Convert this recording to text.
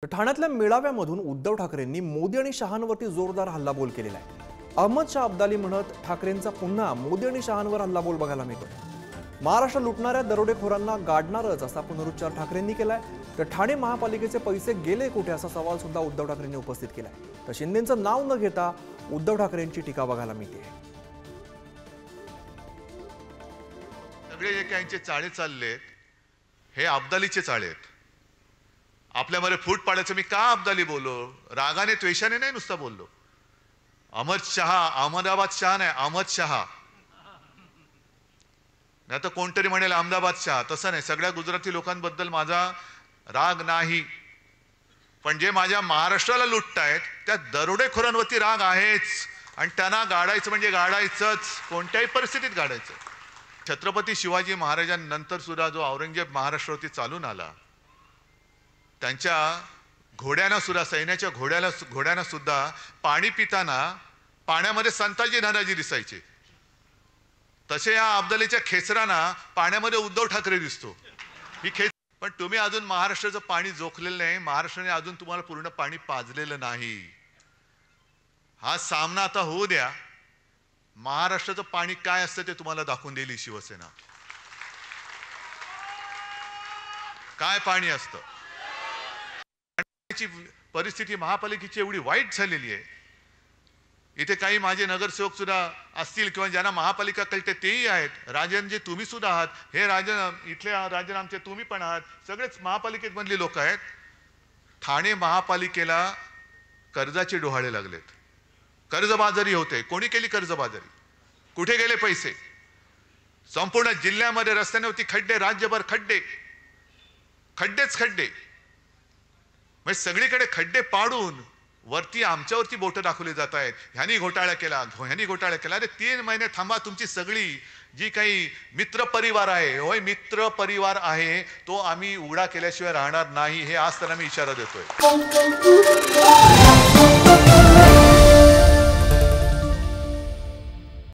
ठाण्यातल्या मेळाव्यामधून उद्धव ठाकरेंनी मोदी आणि शहांवरती जोरदार हल्लाबोल केलेला आहे। अहमद शाह अब्दाली म्हणत ठाकरेंचा पुन्हा मोदी आणि शहांवर हल्लाबोल बघायला मिळतोय। महाराष्ट्र लुटणाऱ्या दरोडेखोरांना गाडणारच असा पुनरुच्चार ठाकरेंनी केलाय। तर ठाणे महापालिकेचे पैसे गेले कुठे असा सवाल सुद्धा उद्धव ठाकरेंनी उपस्थित केलाय। तर शिंदेंचं नाव न घेता उद्धव ठाकरेंची टीका बघायला मिळते। सगळे जे काहींचे चाळे चाललेत हे अब्दालीचे चाळे आहेत। आपल्यामध्ये फूट पाडायचं मी का अब्दाली बोललो, रागाने द्वेषाने नाही नुसता बोललो। अहमद शहा, अहमदाबाद शाह नाही, अहमद शहा। नाही तर कोणतरी म्हणेल अहमदाबाद शाह, तसं नाही। सगळ्या गुजराती लोकांबद्दल माझा राग नाही, पण जे माझ्या महाराष्ट्राला लुटतायत त्या दरोडेखोरांवरती राग आहेच। आणि त्यांना गाडायचं म्हणजे गाडायचंच, कोणत्याही परिस्थितीत गाडायचं। छत्रपती शिवाजी महाराजांनंतर सुद्धा जो औरंगजेब महाराष्ट्रावरती चालून आला, त्यांच्या घोड्यांना सुद्धा, सैन्याच्या घोड्यांना सुद्धा पाणी पिताना पाण्यामध्ये संताजी धनाजी दिसायचे। तसे या अब्दालीच्या खेचरांना पाण्यामध्ये उद्धव ठाकरे दिसतो। ही खेच, पण तुम्ही अजून महाराष्ट्राचं पाणी जोखलेलं नाही। महाराष्ट्राने अजून तुम्हाला पूर्ण पाणी पाजलेलं नाही। हा सामना आता होऊ द्या। महाराष्ट्राचं पाणी काय असतं ते तुम्हाला दाखवून देईल ही शिवसेना। काय पाणी असतं। परिस्थिती महापालिकेची एवढी वाईट झालेली आहे। इथे काही माझे नगरसेवक सुद्धा असतील किंवा ज्यांना महापालिका कळते तेही आहेत। राजन जे तुम्ही सुद्धा आहात, हे राजन इथले राजन आमचे तुम्ही पण आहात, सगळेच महापालिकेत मधली लोक आहेत। ठाणे महापालिकेला कर्जाचे डोहाळे लागलेत, कर्जबाजारी होते। कोणी केली कर्जबाजारी? कुठे गेले पैसे? संपूर्ण जिल्ह्यामध्ये रस्त्यांवरती खड्डे, राज्यभर खड्डे, खड्डेच खड्डे। म्हणजे सगळीकडे खड्डे पाडून वरती आमच्यावरती बोट दाखवली जात आहेत। ह्यानी घोटाळा केला, ह्यानी घोटाळा केला। अरे 3 महिने थांबा। तुमची सगळी जी काही मित्र परिवार आहे, होय मित्र परिवार आहे, तो आम्ही उघडा केल्याशिवाय राहणार नाही। हे आज त्यांना मी इशारा देतोय।